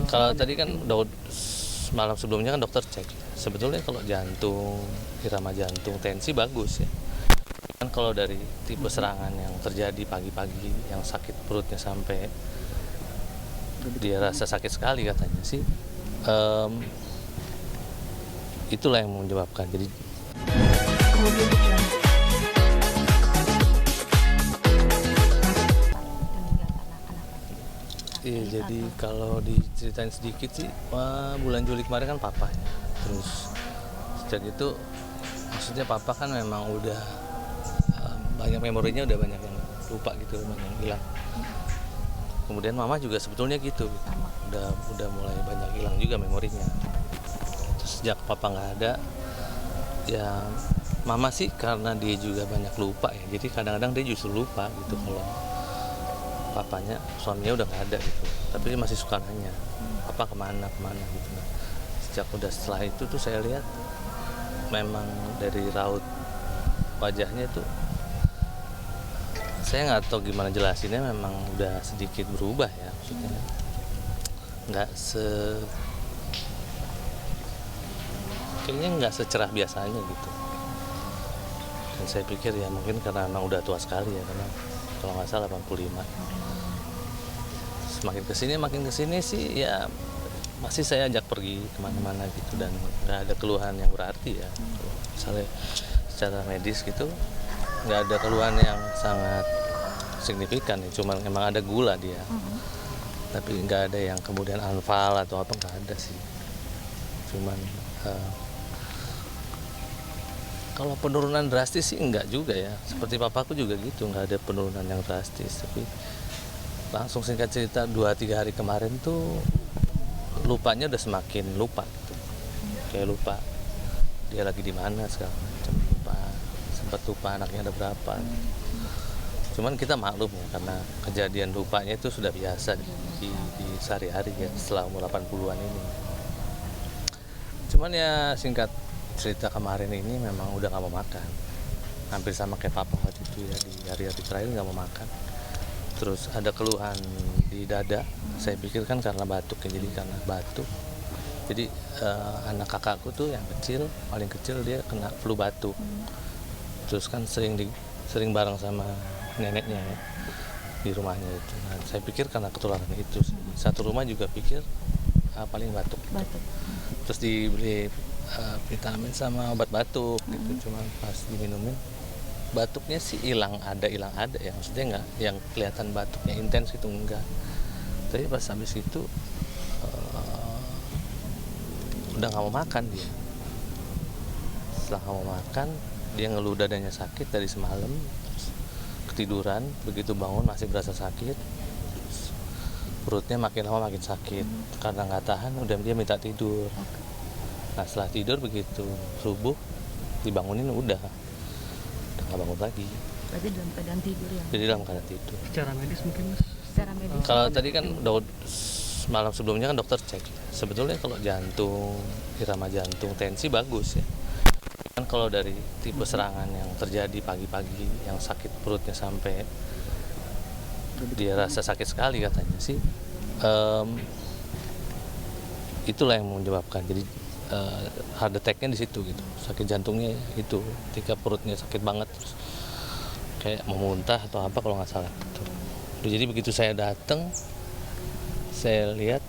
Kalau tadi kan malam sebelumnya kan dokter cek. Sebetulnya kalau jantung, irama jantung, tensi bagus ya. Kan kalau dari tipe serangan yang terjadi pagi-pagi, yang sakit perutnya sampai dia rasa sakit sekali katanya sih, itulah yang menyebabkan. Jadi iya, jadi kalau diceritain sedikit sih, bulan Juli kemarin kan papanya. Terus sejak itu, maksudnya papa kan memang udah banyak memorinya, udah banyak yang lupa gitu, banyak yang hilang. Kemudian mama juga sebetulnya gitu. Udah mulai banyak hilang juga memorinya. Terus sejak papa nggak ada, ya mama sih karena dia juga banyak lupa ya. Jadi kadang-kadang dia justru lupa gitu kalau papanya, suaminya udah nggak ada gitu, tapi dia masih suka nanya papa kemana gitu. Nah, sejak udah setelah itu tuh saya lihat memang dari raut wajahnya tuh, saya nggak tahu gimana jelasinnya, memang udah sedikit berubah ya, maksudnya nggak kayaknya nggak secerah biasanya gitu. Dan saya pikir ya mungkin karena memang udah tua sekali ya, karena kalau nggak salah 85. Makin kesini sih ya masih saya ajak pergi kemana-mana gitu, dan nggak ada keluhan yang berarti ya. Misalnya secara medis gitu nggak ada keluhan yang sangat signifikan ya, cuman emang ada gula dia, tapi nggak ada yang kemudian anfal atau apa, nggak ada sih. Cuman kalau penurunan drastis sih enggak juga ya, seperti papaku juga gitu, nggak ada penurunan yang drastis. Tapi langsung singkat cerita 2-3 hari kemarin tuh lupanya udah semakin lupa gitu. Kayak lupa dia lagi di mana segala macam, sempat lupa anaknya ada berapa. Cuman kita maklum ya, karena kejadian lupanya itu sudah biasa di sehari-hari ya setelah umur 80-an ini. Cuman ya singkat cerita, kemarin ini memang udah nggak mau makan, hampir sama kayak papa waktu itu ya, di hari-hari terakhir nggak mau makan. Terus ada keluhan di dada, saya pikir kan karena batuk ya, jadi karena batuk. Jadi anak kakakku tuh yang kecil, paling kecil, dia kena flu batuk. Terus kan sering bareng sama neneknya ya, di rumahnya itu. Nah, saya pikir karena ketularan itu, satu rumah juga pikir paling batuk. Terus dibeli vitamin sama obat batuk gitu, cuman pas diminumin batuknya sih hilang ada ya, maksudnya nggak yang kelihatan batuknya intens gitu, enggak. Tapi pas habis itu udah nggak mau makan dia. Setelah nggak mau makan, dia ngeluh dadanya sakit dari semalam, terus ketiduran, begitu bangun masih berasa sakit, terus perutnya makin lama makin sakit. Karena nggak tahan, udah dia minta tidur. Nah setelah tidur, begitu subuh dibangunin udah nggak bangun lagi. Berarti dalam keadaan tidur ya? Jadi dalam keadaan tidur. Secara medis mungkin mas? Secara medis. Kalau tadi kan malam sebelumnya kan dokter cek. Sebetulnya kalau jantung, irama jantung, tensi bagus ya. Kan kalau dari tipe serangan yang terjadi pagi-pagi, yang sakit perutnya sampai dia rasa sakit sekali katanya sih, itulah yang menyebabkan. Jadi heart attack-nya di situ gitu, sakit jantungnya itu ketika perutnya sakit banget, terus kayak mau muntah atau apa kalau nggak salah gitu. Jadi begitu saya datang, saya lihat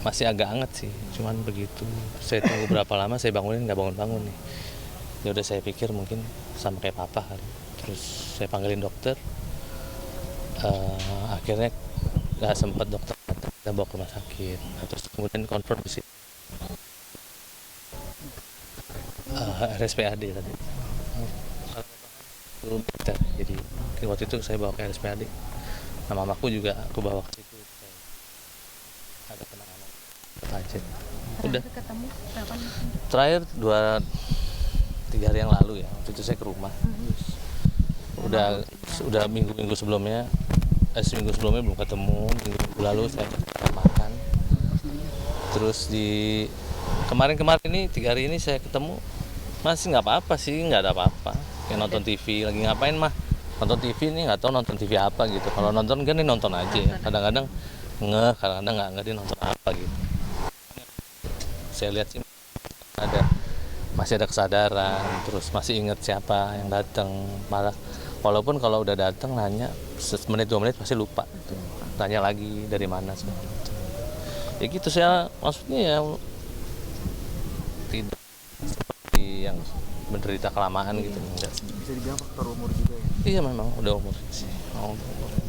masih agak hangat sih, cuman begitu saya tunggu berapa lama, saya bangunin nggak bangun nih. Ya udah, saya pikir mungkin sama kayak papa kali. Terus saya panggilin dokter, akhirnya nggak sempat dokter datang, kita bawa ke rumah sakit. Nah, terus kemudian confirm sih RSPAD tadi. Jadi waktu itu saya bawa ke RSPAD. Nah, mamaku juga aku bawa ke situ. Ada penanganan pacet. Udah. Ketemu kapan? Terakhir 2-3 hari yang lalu ya. Waktu itu saya ke rumah. Udah minggu sebelumnya. Seminggu sebelumnya belum ketemu. Minggu lalu saya makan. Terus di kemarin ini 3 hari ini saya ketemu, masih nggak apa-apa sih, nggak ada apa-apa. Kayak nonton TV, lagi ngapain mah? Nonton TV nih, nggak tahu nonton TV apa gitu. Kalau nonton kan ini nonton aja ya. Kadang-kadang kadang-kadang nggak dia nonton apa gitu. Saya lihat sih masih ada kesadaran, terus masih ingat siapa yang datang. Malah walaupun kalau udah datang nanya semenit 2 menit pasti lupa gitu. Tanya lagi dari mana segala macam. Ya gitu, saya maksudnya ya tidak seperti yang menderita kelamaan gitu, enggak sih. Bisa dibilang faktor umur juga ya. Iya memang udah umur sih.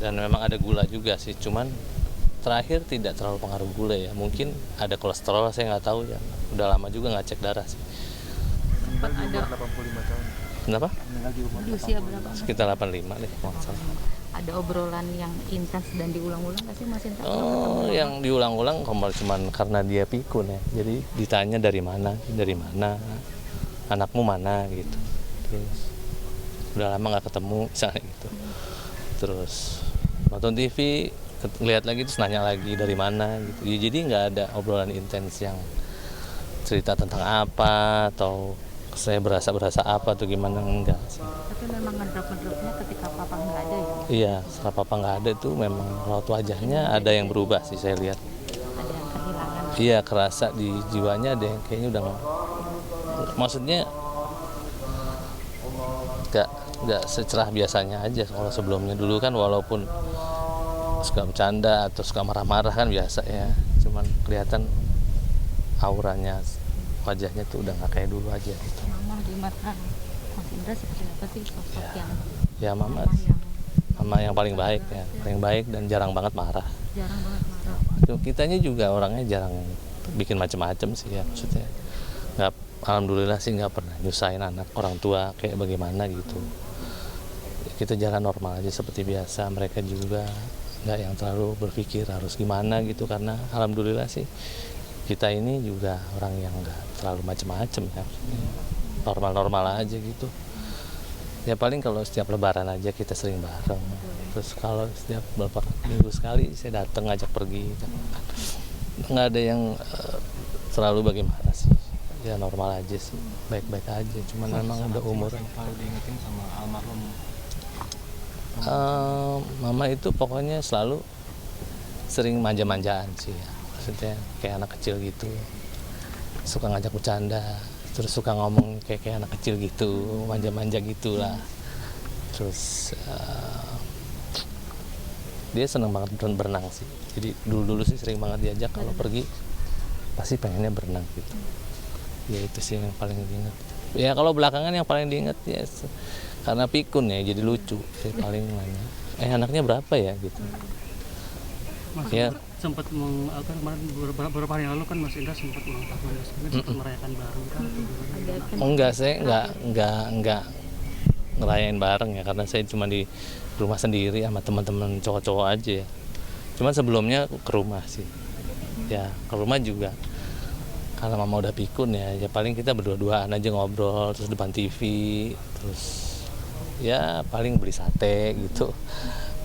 Dan memang ada gula juga sih, cuman terakhir tidak terlalu pengaruh gula ya. Mungkin ada kolesterol, saya nggak tahu ya. Udah lama juga nggak cek darah sih. Meninggal di umur Ada. 85 tahun. Kenapa? Meninggal di umur Di usia 85. berapa? Sekitar 85 deh kalau nggak salah. Ada obrolan yang intens dan diulang-ulang nggak sih Mas Indra? Oh, yang diulang-ulang cuman karena dia pikun ya. Jadi ditanya dari mana, anakmu mana gitu. Terus udah lama nggak ketemu misalnya gitu. Terus nonton TV, lihat lagi terus nanya lagi dari mana gitu. Ya, jadi nggak ada obrolan intens yang cerita tentang apa atau saya berasa apa atau gimana, enggak sih. Tapi memang ngedrop-ngedropnya ketika papa nggak ada ya? Iya, setelah papa nggak ada tuh memang raut wajahnya ada yang berubah sih saya lihat. Ada yang kehilangan. Iya, kerasa di jiwanya ada yang kayaknya udah maksudnya nggak secerah biasanya aja. Kalau sebelumnya dulu kan walaupun suka bercanda atau suka marah-marah kan biasa ya, cuman kelihatan auranya, wajahnya tuh udah nggak kayak dulu aja gitu. Mama di mata Mas Indra seperti apa sih sosok yang Ya mama yang paling baik ya, paling baik dan jarang banget marah. jarang banget marah? Kitanya juga orangnya jarang bikin macam-macam sih ya, maksudnya nggak, alhamdulillah sih nggak pernah nyusahin anak orang tua kayak bagaimana gitu. Kita jalan normal aja seperti biasa, mereka juga nggak yang terlalu berpikir harus gimana gitu, karena alhamdulillah sih kita ini juga orang yang nggak terlalu macam-macam ya, normal-normal aja gitu. Ya paling kalau setiap lebaran aja kita sering bareng, terus kalau setiap beberapa minggu sekali saya datang ngajak pergi, nggak ada yang terlalu bagaimana sih, ya normal aja sih, baik-baik aja, cuman memang udah umur. Paling diingetin sama almarhum. Mama itu pokoknya selalu sering manja-manjaan sih ya. Maksudnya kayak anak kecil gitu, suka ngajak bercanda, terus suka ngomong kayak anak kecil gitu, manja-manja gitulah. Terus dia seneng banget berenang sih, jadi dulu sih sering banget diajak kalau pergi pasti pengennya berenang gitu. Ya itu sih yang paling diingat. Ya kalau belakangan yang paling diingat ya karena pikun ya, jadi lucu. Saya paling nanya, anaknya berapa ya gitu. Mas Ya. sempat kemarin beberapa hari yang lalu kan Mas Indra sempat ulang tahun, sempat merayakan bareng kan? Oh enggak, saya enggak ngerayain bareng ya, karena saya cuma di rumah sendiri sama teman-teman cowok-cowok aja ya. Cuman sebelumnya ke rumah sih. Ya, ke rumah juga. Kalau mama udah pikun ya paling kita berdua-duaan aja ngobrol, terus depan TV, terus ya paling beli sate gitu.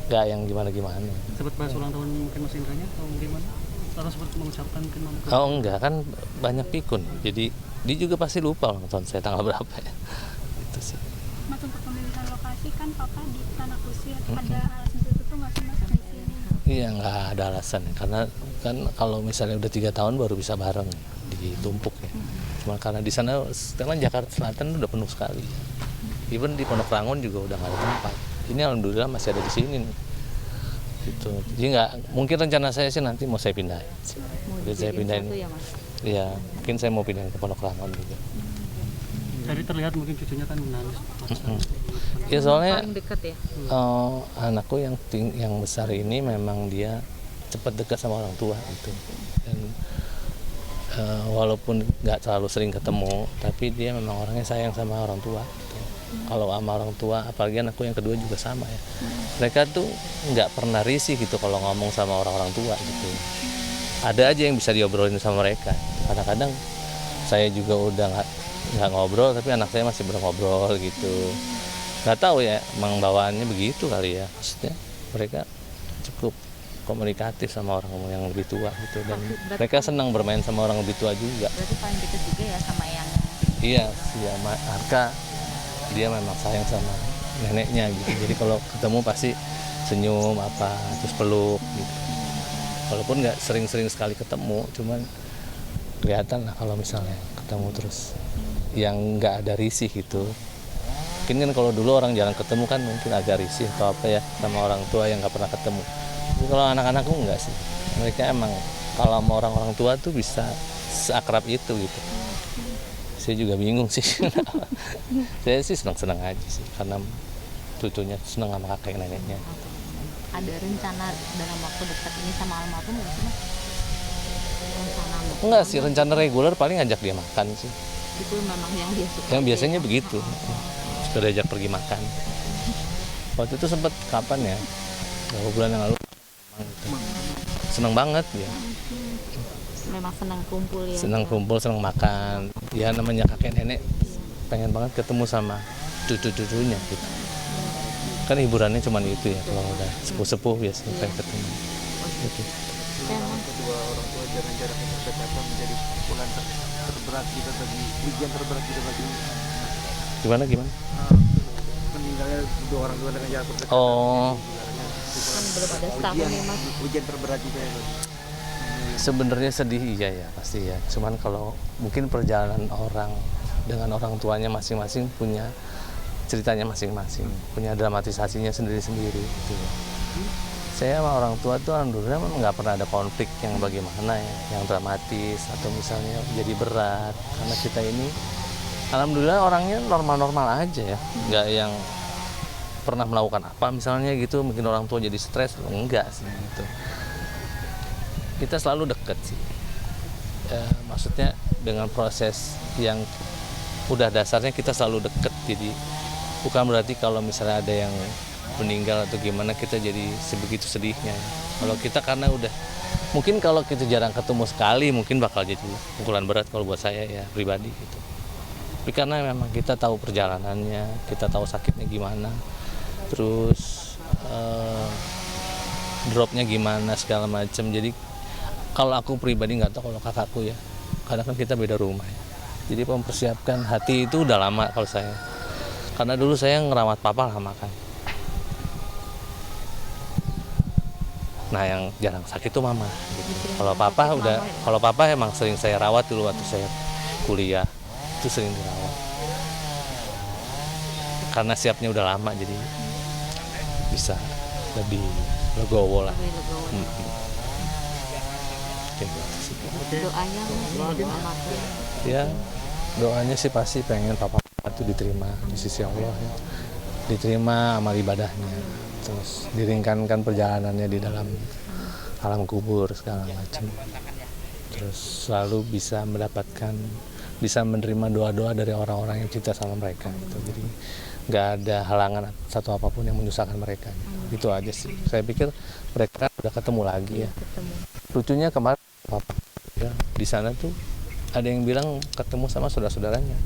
Enggak yang gimana-gimana. Sempat bahas ulang tahun mungkin Mas Indranya atau gimana? Atau sempat mengucapkan mungkin mama? Oh enggak, kan banyak pikun. Jadi dia juga pasti lupa ulang tahun saya tanggal berapa ya. Itu sih. Mas, untuk pemilihan lokasi kan papa di Tanah Kusir, ada alasan tertentu nggak sih Mas di sini? Iya, nggak ada alasan ya. Karena kan kalau misalnya udah 3 tahun baru bisa bareng ya, ditumpuk ya. Cuma karena di sana sekarang Jakarta Selatan udah penuh sekali. Even di Pondok Rangon juga udah nggak ada tempat. Ini alhamdulillah masih ada di sini nih. Gitu. Jadi nggak, mungkin rencana saya sih nanti mau saya pindahin. Jadi saya pindahin. Satu ya Mas? Iya, mungkin saya mau pindahin ke Pondok Rangon juga. Jadi terlihat mungkin cucunya kan menangis. Ya soalnya Paling dekat ya? anakku yang besar ini memang dia cepat dekat sama orang tua gitu. Dan walaupun nggak terlalu sering ketemu, tapi dia memang orangnya sayang sama orang tua gitu. Kalau sama orang tua, apalagi anakku yang kedua juga sama ya, mereka tuh nggak pernah risih gitu kalau ngomong sama orang-orang tua gitu. Ada aja yang bisa diobrolin sama mereka. Kadang-kadang saya juga udah nggak ngobrol, tapi anak saya masih ngobrol gitu. Nggak tahu ya, emang bawaannya begitu kali ya. Maksudnya mereka cukup komunikatif sama orang yang lebih tua gitu, dan mereka senang bermain sama orang lebih tua juga. Berarti paling dekat juga ya sama yang Iya, sama Arka, dia memang sayang sama neneknya gitu. Jadi kalau ketemu pasti senyum apa, terus peluk gitu. walaupun nggak sering-sering sekali ketemu, cuman kelihatan lah kalau misalnya ketemu terus yang nggak ada risih gitu. Mungkin kan kalau dulu orang jarang ketemu kan mungkin agak risih atau apa ya sama orang tua yang nggak pernah ketemu. Tapi kalau anak-anakku enggak sih, mereka emang kalau sama orang-orang tua tuh bisa seakrab itu gitu. Saya juga bingung sih. Saya sih senang-senang aja sih karena cucunya senang sama kakek neneknya. Ada rencana dalam waktu dekat ini sama almarhum nggak sih Mas? Rencana mau Enggak sih, rencana reguler paling ngajak dia makan sih. itu memang yang dia suka. Yang biasanya begitu, suka diajak pergi makan. Waktu itu sempat kapan ya, beberapa bulan yang lalu, senang banget dia. Memang senang kumpul ya. Senang kumpul, senang makan. Ya namanya kakek nenek, pengen banget ketemu sama cucu-cucunya gitu. Kan hiburannya cuma itu ya, kalau udah sepuh-sepuh biasanya pengen ketemu. Gitu. Memang Kedua orang tua jarang-jarang berdekatan menjadi pukulan terberat kita bagi ujian terberat kita bagi Gimana? meninggalnya kedua orang tua dengan jarak berdekatan. Oh, kan belum ada setahun nih Mas. Ujian terberat juga ya. sebenarnya sedih iya ya pasti ya. Cuman kalau mungkin perjalanan orang dengan orang tuanya masing-masing punya ceritanya masing-masing, punya dramatisasinya sendiri-sendiri gitu ya. Saya sama orang tua tuh alhamdulillah memang nggak pernah ada konflik yang bagaimana ya, yang dramatis atau misalnya jadi berat, karena kita ini alhamdulillah orangnya normal-normal aja ya, nggak yang pernah melakukan apa misalnya gitu mungkin orang tua jadi stres, enggak sih gitu. Kita selalu deket sih, maksudnya dengan proses yang udah dasarnya kita selalu deket, jadi bukan berarti kalau misalnya ada yang meninggal atau gimana kita jadi sebegitu sedihnya. Kalau kita karena udah mungkin kalau kita jarang ketemu sekali mungkin bakal jadi pukulan berat kalau buat saya ya pribadi gitu. Tapi karena memang kita tahu perjalanannya, kita tahu sakitnya gimana, terus dropnya gimana segala macam. Jadi kalau aku pribadi nggak tahu kalau kakakku ya, karena kan kita beda rumah ya. Jadi mempersiapkan hati itu udah lama kalau saya. Karena dulu saya ngerawat papa lama kan. Nah yang jarang sakit tuh mama. Gitu. Kalau papa udah, kalau papa emang sering saya rawat dulu waktu saya kuliah, itu sering dirawat. Karena siapnya udah lama jadi bisa lebih legowo lah. Lebih legowo. Oke, gitu sih. Doanya Mas almarhum. Ya doanya sih pasti pengen papa itu diterima di sisi Allah ya. Diterima amal ibadahnya, terus diringankan perjalanannya di dalam alam kubur segala macam, terus selalu bisa mendapatkan, bisa menerima doa-doa dari orang-orang yang cinta sama mereka gitu. Jadi nggak ada halangan satu apapun yang menyusahkan mereka gitu. Itu aja sih, saya pikir mereka udah ketemu lagi ya. Lucunya kemarin papa ya, di sana tuh ada yang bilang ketemu sama saudara-saudaranya,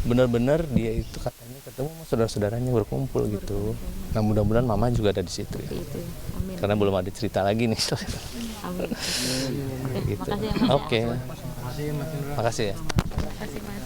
benar-benar dia itu katanya ketemu sama saudara-saudaranya berkumpul gitu. Nah mudah-mudahan mama juga ada di situ ya, Itu. Amin. karena belum ada cerita lagi nih. Amin. Gitu. Makasih ya Mas. Ya. Oke, makasih ya. Makasih Mas.